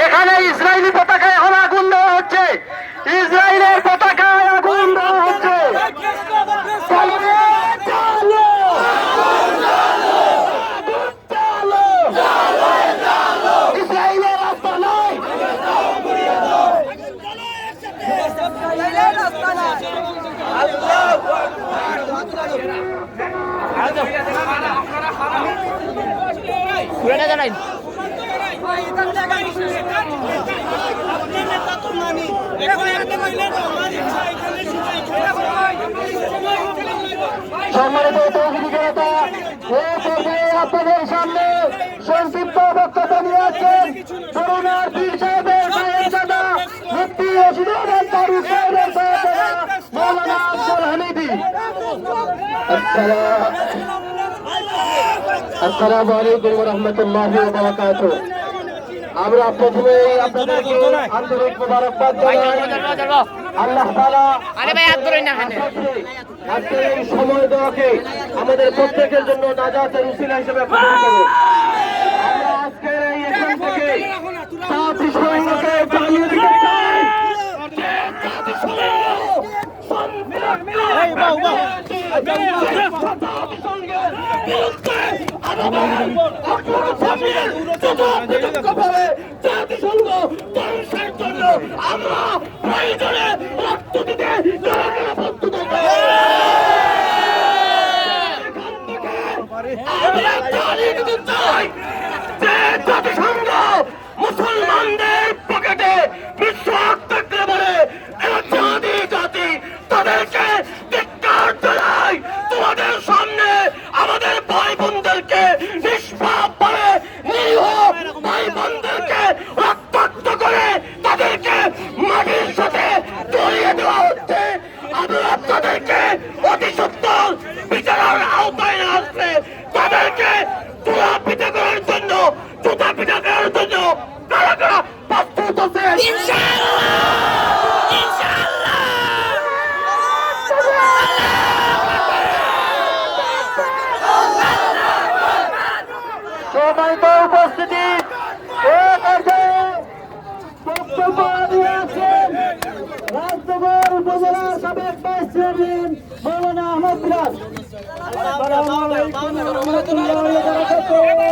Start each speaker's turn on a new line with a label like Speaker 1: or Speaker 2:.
Speaker 1: এখানে ইসরায়েলি পতাকায় এখন আগুন দেওয়া হচ্ছে, ইসরায়েলের পতাকায় আগুন দেওয়া হচ্ছে। ইসরায়েলের রাস্তা নয়,
Speaker 2: জানাই
Speaker 1: সম্মানিত তৌহিদি জনতা, এই পর্যায়ে আপনাদের সামনে সংক্ষিপ্ত বক্তব্য নিয়ে আসছেন করুণার পীর সাহেবের সাহেবজাদা মুফতি রশিদুল ফারুক সাহেবের সাহেবজাদা মাওলানা আব্দুল হামিদি। আসসালামু আলাইকুম ওয়া রাহমাতুল্লাহি ওয়া বারাকাতুহু। আমরা প্রথমেই আপনাদেরকে আন্তরিক মোবারকবাদ জানাই। আল্লাহ তাআলা আজকের এই সময় দেওয়াকে আমাদের প্রত্যেকের জন্য নাজাতের উসিলা হিসেবে কবুল করুন। আমরা আজকের এই এখান থেকে জাতি সঙ্গকে জানিয়ে দিতে চাই যে জাতি সঙ্গ জাতিসংঘ ধ্বংসের জন্য আমরা প্রয়োজনে রক্ত দিতে জাতিসংঘ মুসলমানদের পকেটে বিশ্বাস থাকতে পারে জাতি জাতি তাদেরকে ধিক্কার জানাই। তোমাদের সামনে আমাদের ভাই বোনদেরকে নিষ্পাপ ভাবে নিরীহ ভাই বোনদেরকে রক্তাক্ত করে তাদেরকে মাটির সাথে জড়িয়ে দেওয়া হচ্ছে। আমরা আপনাদেরকে অতি সত্তর বিচারের আওতায় না আসলে তাদেরকে জোড়া পিঠা করার জন্য জুতা পিঠা করার জন্য কারা কারা প্রস্তুত আছে? সম্মানিত উপস্থিতি, বক্তব্য দিয়েছেন রাজনগর উপজেলার সাবেক ভাইস চেয়ারম্যান মাওলানা আহমদ বিলাল। আসসালামু আলাইকুম ওয়া রাহমাতুল্লাহি ওয়া বারাকাতুহু।